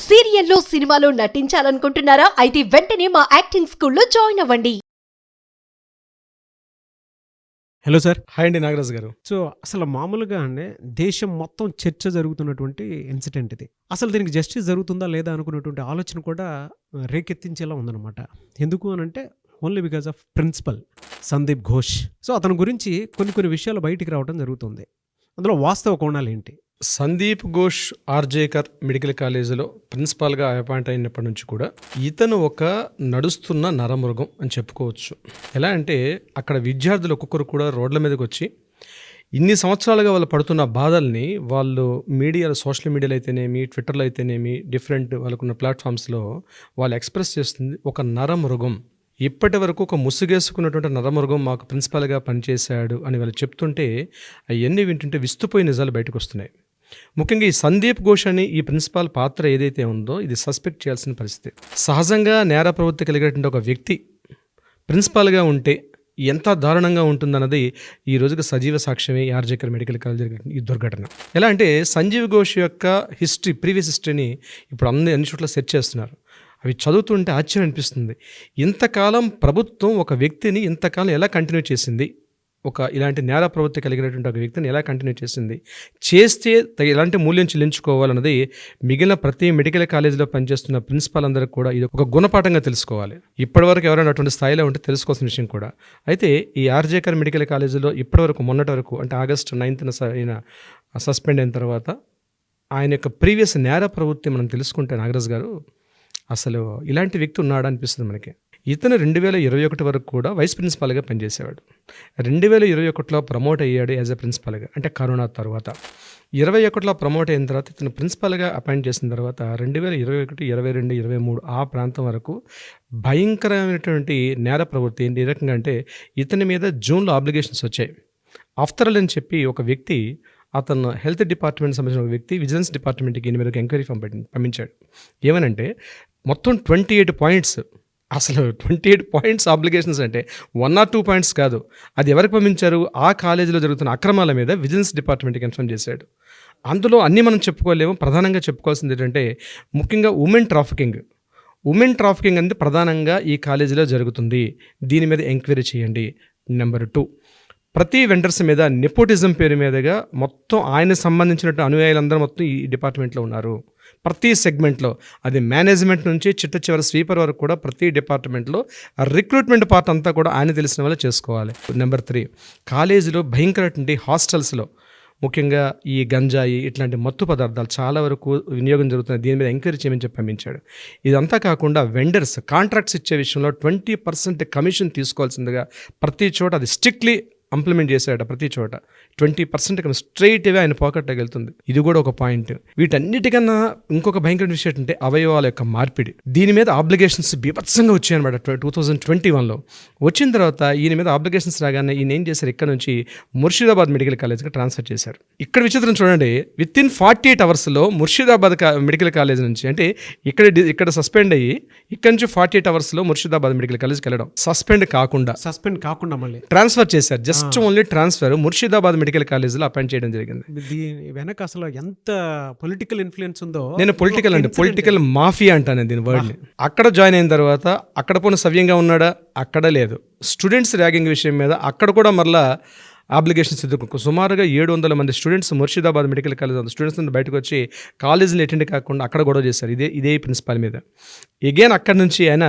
సీరియల్లో సినిమాలో నటించాలనుకుంటున్నారా? అయితే వెంటనే మా యాక్టింగ్ స్కూల్లో జాయిన్ అవ్వండి. Hello sir. హాయ్ అండి నాగరాజు గారు. సో అసలు మామూలుగా అండి దేశం మొత్తం చర్చ జరుగుతున్నటువంటి ఇన్సిడెంట్ ఇది. అసలు దీనికి జస్టిస్ జరుగుతుందా లేదా అనుకున్నటువంటి ఆలోచన కూడా రేకెత్తించేలా ఉందన్నమాట. ఎందుకు అనంటే only because of principal Sandeep Ghosh. So అతని గురించి కొన్ని విషయాలు బయటికి రావడం జరుగుతుంది. అందులో వాస్తవ కోణాలు ఏంటి? సందీప్ ఘోష్ ఆర్జేకర్ మెడికల్ కాలేజీలో ప్రిన్సిపాల్గా అపాయింట్ అయినప్పటి నుంచి కూడా ఇతను ఒక నడుస్తున్న నరమృగం అని చెప్పుకోవచ్చు. ఎలా అంటే అక్కడ విద్యార్థులు ఒక్కొక్కరు కూడా రోడ్ల మీదకి వచ్చి ఇన్ని సంవత్సరాలుగా వాళ్ళు పడుతున్న బాధల్ని వాళ్ళు మీడియాలో, సోషల్ మీడియాలో అయితేనేమి, ట్విట్టర్లో అయితేనేమి, డిఫరెంట్ వాళ్ళకున్న ప్లాట్ఫామ్స్లో వాళ్ళు ఎక్స్ప్రెస్ చేస్తుంది ఒక నరమృగం. ఇప్పటి వరకు ఒక ముసుగేసుకున్నటువంటి నరమృగం మాకు ప్రిన్సిపాల్గా పనిచేశాడు అని వాళ్ళు చెప్తుంటే అవన్నీ వింటుంటే విస్తుపోయి నిజాలు బయటకు వస్తున్నాయి. ముఖ్యంగా ఈ సందీప్ ఘోష్ అని ఈ ప్రిన్సిపాల్ పాత్ర ఏదైతే ఉందో ఇది సస్పెక్ట్ చేయాల్సిన పరిస్థితి. సహజంగా నేర ప్రవృత్తి కలిగినటువంటి ఒక వ్యక్తి ప్రిన్సిపాల్గా ఉంటే ఎంత దారుణంగా ఉంటుందన్నది ఈ రోజుకి సజీవ సాక్ష్యమే ఈ ఆర్జేకర్ మెడికల్ కాలేజ్ జరిగిన ఈ దుర్ఘటన. ఎలా అంటే సంజీవ్ ఘోష్ యొక్క ప్రీవియస్ హిస్టరీని ఇప్పుడు అన్ని చోట్ల సెర్చ్ చేస్తున్నారు. అవి చదువుతుంటే ఆశ్చర్యం అనిపిస్తుంది. ఇంతకాలం ప్రభుత్వం ఒక వ్యక్తిని ఇంతకాలం ఎలా కంటిన్యూ చేసింది, ఇలాంటి నేర ప్రవృత్తి కలిగినటువంటి ఒక వ్యక్తిని ఎలా కంటిన్యూ చేస్తే ఎలాంటి మూల్యం చెల్లించుకోవాలన్నది మిగిలిన ప్రతి మెడికల్ కాలేజీలో పనిచేస్తున్న ప్రిన్సిపాల్ అందరికీ కూడా ఇది ఒక గుణపాఠంగా తెలుసుకోవాలి. ఇప్పటివరకు ఎవరైనా అటువంటి స్థాయిలో ఉంటే తెలుసుకోవాల్సిన విషయం కూడా. అయితే ఈ ఆర్జేకర్ మెడికల్ కాలేజీలో ఇప్పటివరకు మొన్నటి వరకు అంటే ఆగస్టు 9న ఆయన సస్పెండ్ అయిన తర్వాత ఆయన యొక్క ప్రీవియస్ నేర ప్రవృత్తి మనం తెలుసుకుంటే నాగరాజు గారు అసలు ఇలాంటి వ్యక్తి ఉన్నాడా అనిపిస్తుంది మనకి. ఇతను 2021 వరకు కూడా వైస్ ప్రిన్సిపాల్గా పనిచేసేవాడు. 2021లో ప్రమోట్ అయ్యాడు యాజ్ ఎ ప్రిన్సిపాల్గా, అంటే కరోనా తర్వాత. 21లో ప్రమోట్ అయిన తర్వాత ఇతను ప్రిన్సిపాల్గా అపాయింట్ చేసిన తర్వాత 2021, 22, 23 ఆ ప్రాంతం వరకు భయంకరమైనటువంటి నేర ప్రవృత్తి. ఏ రకంగా అంటే ఇతని మీద జూన్లో ఆబ్లిగేషన్స్ వచ్చాయి. ఆఫ్టర్ ఆల్ అని చెప్పి ఒక వ్యక్తి, అతను హెల్త్ డిపార్ట్మెంట్ సంబంధించిన ఒక వ్యక్తి విజిలెన్స్ డిపార్ట్మెంట్కి ఈయన మీద ఒక ఎంక్వైరీ ఫామ్ పంపించాడు. ఏమనంటే మొత్తం 28 పాయింట్స్, అసలు 28 పాయింట్స్ ఆబ్లిగేషన్స్ అంటే 1 or 2 పాయింట్స్ కాదు. అది ఎవరికి పంపించారు? ఆ కాలేజీలో జరుగుతున్న అక్రమాల మీద విజిలెన్స్ డిపార్ట్మెంట్కి ఇన్ఫార్మ్ చేశాడు. అందులో అన్నీ మనం చెప్పుకోలేము. ప్రధానంగా చెప్పుకోవాల్సింది ఏంటంటే ముఖ్యంగా ఉమెన్ ట్రాఫికింగ్ అనేది ప్రధానంగా ఈ కాలేజీలో జరుగుతుంది. దీని మీద ఎంక్వైరీ చేయండి. నెంబర్ 2, ప్రతి వెండర్స్ మీద నెపోటిజం పేరు మీదుగా మొత్తం ఆయన సంబంధించినట్టు అనుయాయులందరూ మొత్తం ఈ డిపార్ట్మెంట్లో ఉన్నారు. ప్రతి సెగ్మెంట్లో, అది మేనేజ్మెంట్ నుంచి చిట్ట చివరి స్వీపర్ వరకు కూడా ప్రతి డిపార్ట్మెంట్లో రిక్రూట్మెంట్ పార్ట్ అంతా కూడా ఆయన తెలిసిన వాళ్ళు చేసుకోవాలి. నెంబర్ 3, కాలేజీలో భయంకరటువంటి హాస్టల్స్లో ముఖ్యంగా ఈ గంజాయి ఇట్లాంటి మత్తు పదార్థాలు చాలా వరకు వినియోగం జరుగుతుంది. దీని మీద ఎంక్వైరీ చేయమని చెప్పి పంపించాడు. ఇదంతా కాకుండా వెండర్స్ కాంట్రాక్ట్స్ ఇచ్చే విషయంలో 20% కమిషన్ తీసుకోవాల్సిందిగా ప్రతి చోట అది స్ట్రిక్ట్లీ ఇంప్లిమెంట్ చేశాడు. ప్రతి చోట 20% స్ట్రైట్ అవే ఆయన పాకెట్లోకి వెళ్తుంది. ఇది కూడా ఒక పాయింట్. వీటన్నిటికన్నా ఇంకొక భయంకర విషయం ఏంటంటే అవయవాల యొక్క మార్పిడి. దీని మీద ఆబ్లిగేషన్స్ బీభత్సంగా వచ్చాయన్నమాట. 2021లో వచ్చిన తర్వాత ఈయన మీద ఆబ్లిగేషన్స్ రాగానే ఈయన ఏం చేశారు, ఇక్కడ నుంచి ముర్షిదాబాద్ మెడికల్ కాలేజ్కి ట్రాన్స్ఫర్ చేశారు. ఇక్కడ విచిత్రం చూడండి, వితిన్ 48 అవర్స్లో ముర్షిదాబాద్ మెడికల్ కాలేజ్ నుంచి, అంటే ఇక్కడ సస్పెండ్ అయ్యి ఇక్కడ నుంచి 48 అవర్స్లో ముర్షిదాబాద్ మెడికల్ కాలేజ్కి వెళ్ళడం, సస్పెండ్ కాకుండా మళ్ళీ ట్రాన్స్ఫర్ చేశారు. Just only transfer Murshidabad medical కాలేజీలో అపాయింట్ చేయడం జరిగింది. దీని వెనక అసలు ఎంత పొలిటికల్ ఇన్ఫ్లుయెన్స్ ఉందో, నేను పొలిటికల్ మాఫియా అంటాను దీని వర్డ్ని. అక్కడ జాయిన్ అయిన తర్వాత అక్కడ పోనీ సవ్యంగా ఉన్నాడా? అక్కడ లేదు. స్టూడెంట్స్ ర్యాగింగ్ విషయం మీద అక్కడ కూడా మరలా అప్లికేషన్స్ ఎదుర్కొ సుమారుగా 700 మంది students Murshidabad medical college students నుండి బయటకు వచ్చి కాలేజీని అటెండ్ కాకుండా అక్కడ గొడవ చేశారు ఇదే ప్రిన్సిపాల్ మీద. ఎగైన్ అక్కడ నుంచి ఆయన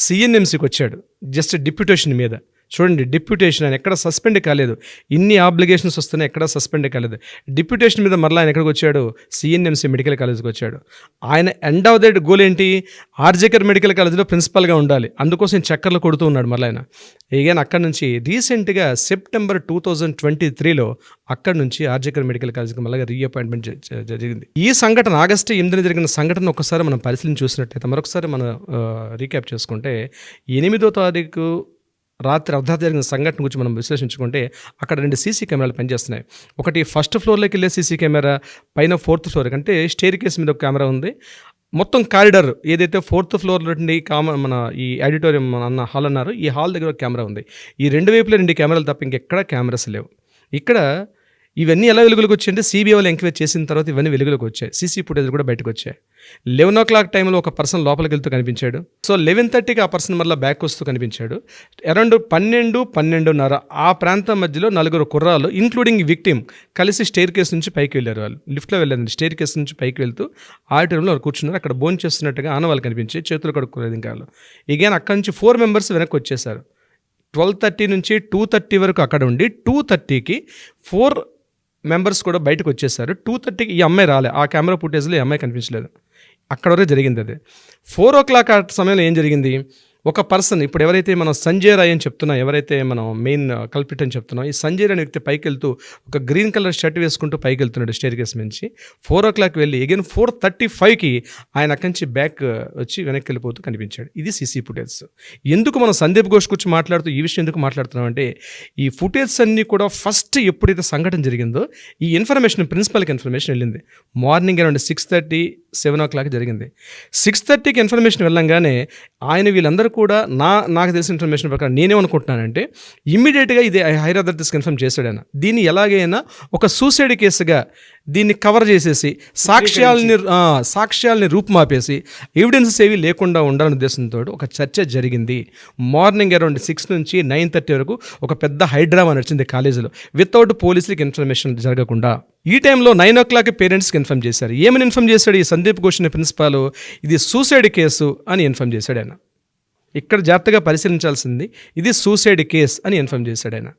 సిఎన్ఎంసీకి వచ్చాడు జస్ట్ డిప్యూటేషన్ మీద. చూడండి, డిప్యూటేషన్ ఆయన ఎక్కడ సస్పెండ్ కాలేదు. ఇన్ని ఆబ్లిగేషన్స్ వస్తున్నాయి, ఎక్కడ సస్పెండ్ కాలేదు. డిప్యూటేషన్ మీద మరలా ఆయన ఎక్కడికి వచ్చాడు? సిఎన్ఎంసీ మెడికల్ కాలేజ్కి వచ్చాడు. ఆయన ఎండ్ ఆఫ్ దట్ గోల్ ఏంటి? ఆర్జేకర్ మెడికల్ కాలేజ్లో ప్రిన్సిపాల్గా ఉండాలి. అందుకోసం చక్కర్లు కొడుతూ ఉన్నాడు మరలా ఆయన. ఎగైన్ అక్కడి నుంచి రీసెంట్గా సెప్టెంబర్ 2023లో అక్కడి నుంచి ఆర్జేకర్ మెడికల్ కాలేజ్కి మళ్ళీ రీఅపాయింట్మెంట్ జరిగింది. ఈ సంఘటన ఆగస్టు 8న జరిగిన సంఘటన ఒకసారి మనం పరిశీలన చూసినట్టయితే, మరొకసారి మనం రీక్యాప్ చేసుకుంటే 8వ తారీఖు రాత్రి అర్ధరాత్రి జరిగిన సంఘటన గురించి మనం విశ్లేషించుకుంటే అక్కడ 2 సీసీ కెమెరాలు పనిచేస్తున్నాయి. ఒకటి ఫస్ట్ ఫ్లోర్లోకి వెళ్ళే సీసీ కెమెరా, పైన 4th ఫ్లోర్ అంటే స్టేర్ కేస్ మీద ఒక కెమెరా ఉంది. మొత్తం కారిడార్ ఏదైతే 4th ఫ్లోర్లో మన ఈ ఆడిటోరియం అన్న హాల్ అన్నారు, ఈ హాల్ దగ్గర ఒక కెమెరా ఉంది. ఈ 2 వైపులో 2 కెమెరాలు తప్ప ఇంకెక్కడ కెమెరాస్ లేవు. ఇక్కడ ఇవన్నీ ఎలా వెలుగులోకి వచ్చాయంటే సిబిఐ వాళ్ళు ఎంక్వైరీ చేసిన తర్వాత ఇవన్నీ వెలుగులోకి వచ్చాయి. సీసీ ఫుటేజ్ కూడా బయటకు వచ్చాయి. 11 టైంలో ఒక పర్సన్ లోపలికి వెళ్తూ కనిపించాడు. సో 11:30కి ఆ పర్సన్ మళ్ళీ బ్యాక్ వస్తూ కనిపించాడు. అరౌండ్ 12-12:30 ఆ ప్రాంతం మధ్యలో 4 కుర్రాలు ఇంక్లూడింగ్ విక్టిమ్ కలిసి స్టేర్ కేస్ నుంచి పైకి వెళ్ళారు. వాళ్ళు లిఫ్ట్లో వెళ్ళారండి. స్టేర్ కేస్ నుంచి పైకి వెళ్తూ ఆడిటోరియంలో కూర్చున్నారు. అక్కడ భోజనం చేస్తున్నట్టుగా ఆనవాళ్ళు కనిపించాయి. చేతులు కడుక్కోలేదు ఇంకా వాళ్ళు. ఇగైన్ అక్కడి నుంచి 4 మెంబర్స్ వెనక్కి వచ్చేసారు. 12:30 నుంచి 2:30 వరకు అక్కడ ఉండి 2:30కి 4 మెంబర్స్ కూడా బయటకు వచ్చేసారు. 2:30కి ఈ అమ్మాయి రాలే. ఆ కెమెరా ఫుటేజ్లో ఈ అమ్మాయి కనిపించలేదు. అక్కడ వరకు జరిగింది అది. 4 o'clock ఆ సమయంలో ఏం జరిగింది, ఒక పర్సన్ ఇప్పుడు ఎవరైతే మనం సంజయ్ రాయ్ అని చెప్తున్నాం, ఎవరైతే మనం మెయిన్ కల్పిట్ అని చెప్తున్నాం, ఈ సంజయ్ రాయ్ అనే వ్యక్తి పైకి వెళ్తూ ఒక గ్రీన్ కలర్ షర్ట్ వేసుకుంటూ పైకి వెళ్తున్నాడు స్టేర్ కేస్ నుంచి. 4 o'clock వెళ్ళి అగైన్ 4:35కి ఆయన అక్కడి నుంచి బ్యాక్ వచ్చి వెనక్కి వెళ్ళిపోతూ కనిపించాడు. ఇది సీసీ ఫుటేజ్. ఎందుకు మనం సందీప్ ఘోష్ గురించి మాట్లాడుతూ ఈ విషయం ఎందుకు మాట్లాడుతున్నాం అంటే, ఈ ఫుటేజ్ అన్నీ కూడా ఫస్ట్ ఎప్పుడైతే సంఘటన జరిగిందో ఈ ఇన్ఫర్మేషన్ ప్రిన్సిపల్కి ఇన్ఫర్మేషన్ వెళ్ళింది. మార్నింగ్ అరౌండ్ 6:30, 7 o'clock జరిగింది. 6:30కి ఇన్ఫర్మేషన్ వెళ్ళంగానే ఆయన వీళ్ళందరూ కూడా నాకు తెలిసిన ఇన్ఫర్మేషన్ ప్రకారం నేనేమనుకుంటున్నానంటే ఇమ్మీడియట్గా ఇది హైదరాబాద్ ఇన్ఫార్మ్ చేశాడు ఆయన. దీన్ని ఎలాగైనా ఒక సూసైడ్ కేసుగా దీన్ని కవర్ చేసేసి సాక్ష్యాలని రూపుమాపేసి ఎవిడెన్సెస్ ఏవి లేకుండా ఉండాలనే ఉద్దేశంతో ఒక చర్చ జరిగింది. మార్నింగ్ అరౌండ్ 6 నుంచి 9:30 వరకు ఒక పెద్ద హైడ్రామా నడిచింది కాలేజీలో వితౌట్ పోలీసులకి ఇన్ఫర్మేషన్ జరగకుండా. ఈ టైంలో 9 o'clock పేరెంట్స్కి ఇన్ఫార్మ్ చేశారు. ఏమని ఇన్ఫార్మ్ చేశాడు ఈ సందీప్ ఘోష్ అనే ప్రిన్సిపాల్, ఇది సూసైడ్ కేసు అని ఇన్ఫార్మ్ చేశాడు ఆయన. ఇక్కడ జాగ్రత్తగా పరిశీలించాల్సింది, ఇది సూసైడ్ కేస్ అని ఇన్ఫార్మ్ చేశాడు ఆయన.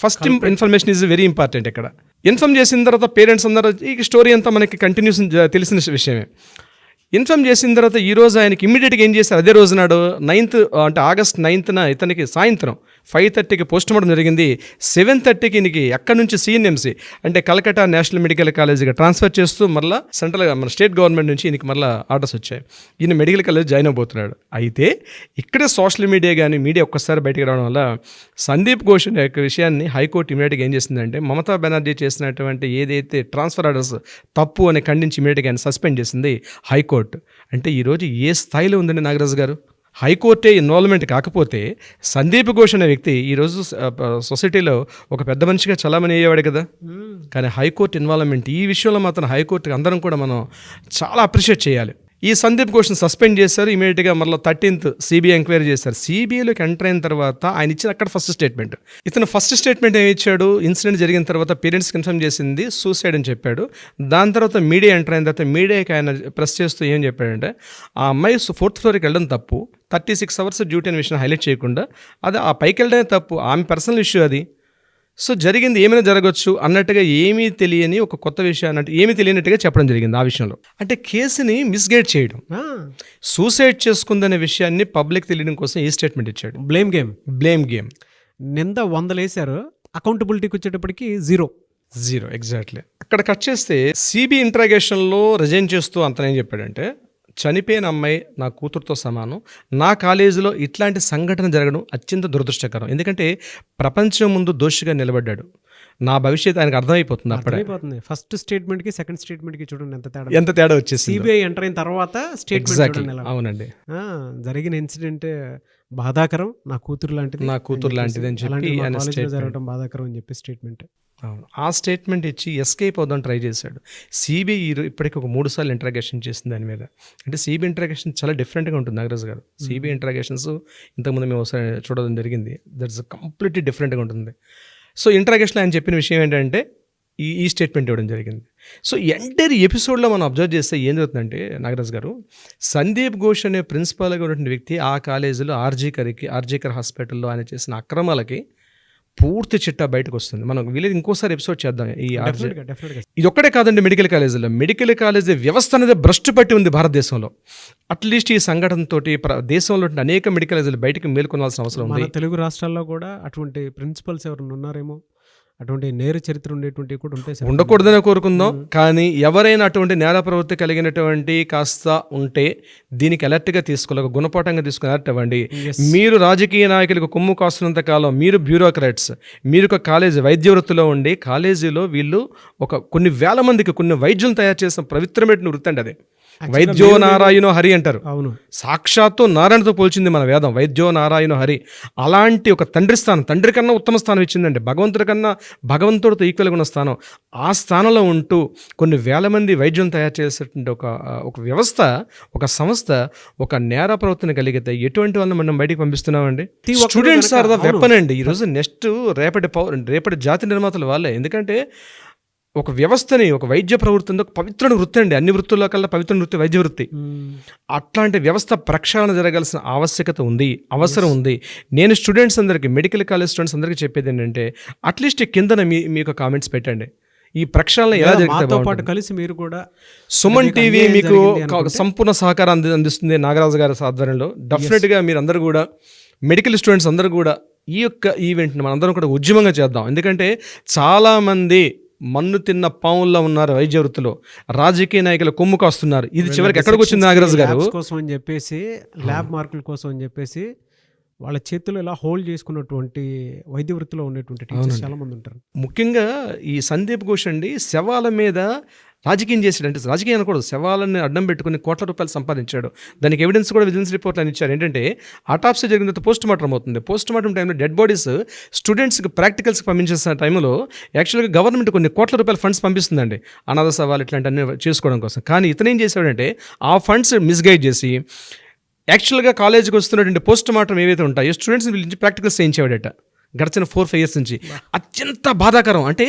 First information is very important. ఇక్కడ ఇన్ఫార్మ్ చేసిన తర్వాత పేరెంట్స్ అందరూ ఈ స్టోరీ అంతా మనకి కంటిన్యూస్ తెలిసిన విషయమే. ఇన్ఫార్మ్ చేసిన తర్వాత ఈరోజు ఆయనకి ఇమ్మీడియట్గా ఏం చేశారు, అదే రోజు నాడు 9th అంటే August 9th ఇతనికి సాయంత్రం 5:30కి పోస్ట్ మార్టం జరిగింది. 7:30కి ఈయనకి అక్కడి నుంచి CNMC అంటే కలకట్టా నేషనల్ మెడికల్ కాలేజీగా ట్రాన్స్ఫర్ చేస్తూ మళ్ళీ సెంట్రల్ మన స్టేట్ గవర్నమెంట్ నుంచి ఈయనకి మళ్ళీ ఆర్డర్స్ వచ్చాయి. ఈయన మెడికల్ కాలేజ్ జాయిన్ అవబోతున్నాడు. అయితే ఇక్కడే సోషల్ మీడియా కానీ మీడియా ఒక్కసారి బయటకు రావడం వల్ల సందీప్ ఘోష్ యొక్క విషయాన్ని హైకోర్టు ఇమీడియట్గా ఏం చేసిందంటే, మమతా బెనర్జీ చేసినటువంటి ఏదైతే ట్రాన్స్ఫర్ ఆర్డర్స్ తప్పు అని ఖండించి ఇమీడియట్గా ఆయన సస్పెండ్ చేసింది హైకోర్టు. అంటే ఈరోజు ఏ స్థాయిలో ఉందండి నాగరాజు గారు, హైకోర్టే ఇన్వాల్వ్మెంట్ కాకపోతే సందీప్ ఘోష్ అనే వ్యక్తి ఈరోజు సొసైటీలో ఒక పెద్ద మనిషిగా చలామణి అయ్యేవాడు కదా. కానీ హైకోర్టు ఇన్వాల్వ్మెంట్ ఈ విషయంలో మాత్రం హైకోర్టుకి అందరం కూడా మనం చాలా అప్రిషియేట్ చేయాలి. ఈ సందీప్ ఘోష్ని సస్పెండ్ చేశారు. ఇమీడియట్గా మళ్ళీ 13th సిబిఐ ఎంక్వైరీ చేశారు. సిబిఐలోకి ఎంటర్ అయిన తర్వాత ఆయన ఇచ్చిన అక్కడ ఫస్ట్ స్టేట్మెంట్, ఇతను ఫస్ట్ స్టేట్మెంట్ ఏమి ఇచ్చాడు, ఇన్సిడెంట్ జరిగిన తర్వాత పేరెంట్స్కి ఇన్ఫార్మ్ చేసింది సూసైడ్ అని చెప్పాడు. దాని తర్వాత మీడియా ఎంటర్ అయిన తర్వాత మీడియాకి ఆయన ప్రెస్ చేస్తూ ఏం చెప్పాడంటే, ఆ అమ్మాయి 4th floorకి వెళ్ళడం తప్పు, 36 hours డ్యూటీ అనే విషయం హైలైట్ చేయకుండా అది ఆ పైకి వెళ్ళడమే తప్పు, ఆమె పర్సనల్ ఇష్యూ అది. సో జరిగింది ఏమైనా జరగవచ్చు అన్నట్టుగా ఏమీ తెలియని ఒక కొత్త విషయాన్ని అంటే ఏమీ తెలియనట్టుగా చెప్పడం జరిగింది. ఆ విషయంలో అంటే కేసుని మిస్గైడ్ చేయడం, సూసైడ్ చేసుకుందనే విషయాన్ని పబ్లిక్ తెలియడం కోసం ఈ స్టేట్మెంట్ ఇచ్చాడు. బ్లేమ్ గేమ్ నింద 100 వేశారు, అకౌంటబిలిటీకి వచ్చేటప్పటికి 0 ఎగ్జాక్ట్లీ. అక్కడ కట్ చేస్తే సిబి ఇంట్రాగేషన్లో రిజైన్ చేస్తూ అంతనేం చెప్పాడంటే, చనిపోయిన అమ్మాయి నా కూతురుతో సమానం, నా కాలేజీలో ఇట్లాంటి సంఘటన జరగడం అత్యంత దురదృష్టకరం, ఎందుకంటే ప్రపంచం ముందు దోషిగా నిలబడ్డాడు, నా భవిష్యత్తు ఆయనకు అర్థమైపోతుంది. అప్పుడే ఫస్ట్ స్టేట్మెంట్కి సెకండ్ స్టేట్మెంట్కి చూడండి ఎంత తేడా వచ్చేసి. సిబిఐ ఎంటర్ అయిన తర్వాత స్టేట్మెంట్. అవునండి, జరిగిన ఇన్సిడెంట్ బాధాకరం, నా కూతురు లాంటిది అని చెప్పి జరగడం బాధాకరం అని చెప్పి స్టేట్మెంట్. అవును, ఆ స్టేట్మెంట్ ఇచ్చి ఎస్కేప్ అవుదాం ట్రై చేశాడు. సిబిఐ ఇప్పటికి ఒక 3 సార్లు ఇంట్రాగేషన్ చేసింది దాని మీద. అంటే సిబిఐ ఇంట్రాగేషన్ చాలా డిఫరెంట్గా ఉంటుంది నాగరాజ్ గారు. సిబిఐ ఇంట్రాగేషన్స్ ఇంతకుముందు మేము ఒకసారి చూడడం జరిగింది, దట్స్ కంప్లీట్లీ డిఫరెంట్గా ఉంటుంది. సో ఇంట్రాగేషన్లో ఆయన చెప్పిన విషయం ఏంటంటే ఈ స్టేట్మెంట్ ఇవ్వడం జరిగింది. సో ఎంటైర్ ఎపిసోడ్లో మనం అబ్జర్వ్ చేస్తే ఏం జరుగుతుందంటే నాగరాజ్ గారు, సందీప్ ఘోష్ అనే ప్రిన్సిపాల్గా ఉన్నటువంటి వ్యక్తి ఆ కాలేజీలో ఆర్జీకర్ హాస్పిటల్లో ఆయన చేసిన అక్రమాలకి పూర్తి చిట్టా బయటకు వస్తుంది. మనం వీళ్ళు ఇంకోసారి ఎపిసోడ్ చేద్దాం. ఇది ఒక్కడే కాదండి, మెడికల్ కాలేజీ వ్యవస్థ అనేది భ్రష్టు పట్టి ఉంది భారతదేశంలో. అట్లీస్ట్ ఈ సంఘటనతో దేశంలో అనేక మెడికల్ కాలేజీలు బయటకు మేల్కొనాల్సిన అవసరం ఉంది. తెలుగు రాష్ట్రాల్లో కూడా అటువంటి ప్రిన్సిపల్స్ ఎవరైనా ఉన్నారేమో, అటువంటి నేర చరిత్ర ఉండేటువంటివి కూడా ఉంటాయి. ఉండకూడదని కోరుకుందాం, కానీ ఎవరైనా అటువంటి నేర ప్రవృత్తి కలిగినటువంటి కాస్త ఉంటే దీనికి అలర్ట్గా తీసుకోలేక గుణపాఠంగా తీసుకుని అలర్ట్ అవ్వండి. మీరు రాజకీయ నాయకులకు కొమ్ము కాస్తున్నంత కాలం మీరు బ్యూరోక్రాట్స్, మీరు ఒక కాలేజీ వైద్య వృత్తిలో ఉండి కాలేజీలో వీళ్ళు కొన్ని వేల మందికి కొన్ని వైద్యులను తయారు చేసిన పవిత్రమైన వృత్తి అండి అది. వైద్యో నారాయణో హరి అంటారు. అవును. సాక్షాత్తు నారాయణతో పోల్చింది మన వేదం, వైద్యో నారాయణో హరి. అలాంటి ఒక తండ్రి స్థానం, తండ్రి కన్నా ఉత్తమ స్థానం ఇచ్చిందండి. భగవంతుడి కన్నా భగవంతుడితో ఈక్వల్గా ఉన్న స్థానం. ఆ స్థానంలో ఉంటూ కొన్ని వేల మంది వైద్యం తయారు చేసేటువంటి ఒక వ్యవస్థ, ఒక సంస్థ ఒక నేర ప్రవర్తన కలిగితే ఎటువంటి వాళ్ళని మనం బయటికి పంపిస్తున్నామండి? స్టూడెంట్స్ ఆర్ ద వెపన్ అండి. ఈరోజు నెక్స్ట్ రేపటి జాతి నిర్మాతలు వాళ్ళే. ఎందుకంటే ఒక వ్యవస్థని, ఒక వైద్య ప్రవృత్తి ఒక పవిత్ర వృత్తి అండి. అన్ని వృత్తుల్లో కల్లా పవిత్ర వృత్తి వైద్య వృత్తి. అట్లాంటి వ్యవస్థ ప్రక్షాళన జరగాల్సిన ఆవశ్యకత ఉంది, అవసరం ఉంది. నేను స్టూడెంట్స్ అందరికీ, మెడికల్ కాలేజ్ స్టూడెంట్స్ అందరికీ చెప్పేది ఏంటంటే అట్లీస్ట్ కిందన మీకు కామెంట్స్ పెట్టండి. ఈ ప్రక్షాళన ఎలా మాతో పాటు కలిసి మీరు కూడా సుమన్ టీవీ మీకు సంపూర్ణ సహకారం అందిస్తుంది నాగరాజు గారి ఆధ్వర్యంలో. డెఫినెట్గా మీరు అందరూ కూడా, మెడికల్ స్టూడెంట్స్ అందరూ కూడా ఈ యొక్క ఈవెంట్ని మనందరం కూడా ఉద్యమంగా చేద్దాం. ఎందుకంటే చాలామంది మన్ను తిన్న పావుల్లో ఉన్నారు వైద్య వృత్తిలో, రాజకీయ నాయకులు కొమ్ము కాస్తున్నారు. ఇది చివరికి ఎక్కడికి వచ్చింది నాగరాజు గారు? కోసం అని చెప్పేసి, ల్యాబ్ మార్కుల కోసం అని చెప్పేసి వాళ్ళ చేతులు ఇలా హోల్డ్ చేసుకున్నటువంటి వైద్య వృత్తిలో ఉన్నటువంటి టీచర్స్ చాలా మంది ఉంటారు. ముఖ్యంగా ఈ సందీప్ ఘోష్ అండి శవాల మీద రాజకీయం చేశాడు. అంటే రాజకీయం అనకూడదు, శవాలను అడ్డం పెట్టుకుని కోట్ల రూపాయలు సంపాదించాడు. దానికి ఎవిడెన్స్ కూడా విజిలెన్స్ రిపోర్ట్ అని ఇచ్చారు. ఏంటంటే ఆటాప్సీ జరిగిన తర్వాత పోస్ట్ మార్టం అవుతుంది. పోస్ట్ మార్టం టైంలో డెడ్ బాడీస్ స్టూడెంట్స్కి ప్రాక్టికల్స్కి పంపించేసిన టైంలో యాక్చువల్గా గవర్నమెంట్ కొన్ని కోట్ల రూపాయల ఫండ్స్ పంపిస్తుందండి అనాథ సవాలు ఇట్లాంటివన్నీ చేసుకోవడం కోసం. కానీ ఇతను ఏం చేశాడంటే ఆ ఫండ్స్ మిస్గైడ్ చేసి యాక్చువల్గా కాలేజీకి వస్తున్నటువంటి పోస్ట్ మార్టం ఏవైతే ఉంటాయో స్టూడెంట్స్ని పిలిచి ప్రాక్టికల్స్ చేయించేవాడట గడిచిన 4-5 years నుంచి. అత్యంత బాధాకరం. అంటే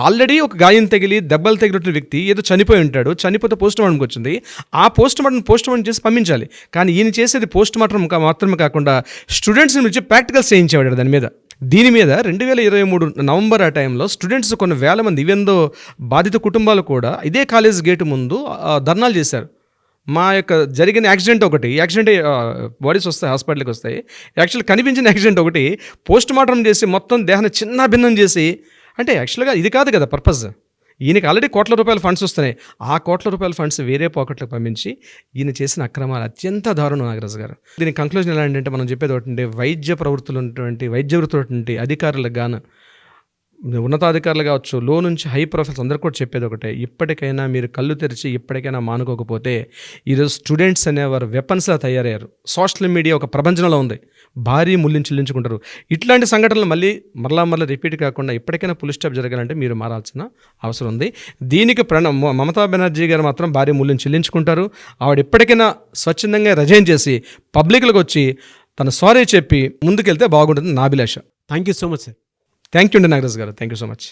ఆల్రెడీ ఒక గాయం తగిలి దెబ్బలు తగిలిన వ్యక్తి ఏదో చనిపోయి ఉంటాడు, చనిపోతే పోస్ట్ మార్టంకి వచ్చింది. ఆ పోస్ట్ మార్టం చేసి పంపించాలి. కానీ ఈయన చేసేది పోస్ట్ మార్టం మాత్రమే కాకుండా స్టూడెంట్స్ని పిలిచి ప్రాక్టికల్స్ చేయించేవాడు దాని మీద. దీని మీద 2023 నవంబర్ ఆ టైంలో స్టూడెంట్స్ కొన్ని వేల మంది, ఈవెందో బాధిత కుటుంబాలు కూడా ఇదే కాలేజ్ గేటు ముందు ధర్నాలు చేశారు. మా యొక్క జరిగిన యాక్సిడెంట్ బాడీస్ వస్తాయి, హాస్పిటల్కి వస్తాయి. యాక్చువల్ కనిపించిన యాక్సిడెంట్ ఒకటి పోస్ట్ మార్టం చేసి మొత్తం దేహాన్ని చిన్న భిన్నం చేసి, అంటే యాక్చువల్గా ఇది కాదు కదా పర్పస్. ఈయనకి ఆల్రెడీ కోట్ల రూపాయల ఫండ్స్ వస్తున్నాయి. ఆ కోట్ల రూపాయల ఫండ్స్ వేరే పాకెట్లకు పంపించి ఈయన చేసిన అక్రమాలు అత్యంత దారుణం నాగరాజు గారు. దీని కంక్లూజన్ ఎలా అంటే మనం చెప్పేది ఒకటి, వైద్య ప్రవృత్తులు ఉన్నటువంటి వైద్య వృత్తులు అధికారులకు గాను, ఉన్నతాధికారులు కావచ్చు, లో నుంచి హై ప్రొఫైల్స్ అందరూ కూడా చెప్పేది ఒకటే, ఇప్పటికైనా మీరు కళ్ళు తెరిచి ఇప్పటికైనా మానుకోకపోతే ఈరోజు స్టూడెంట్స్ అనేవారు వెపన్స్లా తయారయ్యారు. సోషల్ మీడియా ఒక ప్రపంచంలో ఉంది, భారీ మూల్యం చెల్లించుకుంటారు. ఇట్లాంటి సంఘటనలు మరలా రిపీట్ కాకుండా ఇప్పటికైనా పుల్ స్టాప్ జరగాలంటే మీరు మారాల్సిన అవసరం ఉంది. దీనికి మమతా బెనర్జీ గారు మాత్రం భారీ మూల్యం చెల్లించుకుంటారు. ఆవిడ ఇప్పటికైనా స్వచ్ఛందంగా రిజైన్ చేసి పబ్లిక్లకు వచ్చి తన సారీ చెప్పి ముందుకెళ్తే బాగుంటుంది నా అభిలాష. Thank you so much sir. Thank you అండి నాగరాజు గారు. Thank you so much.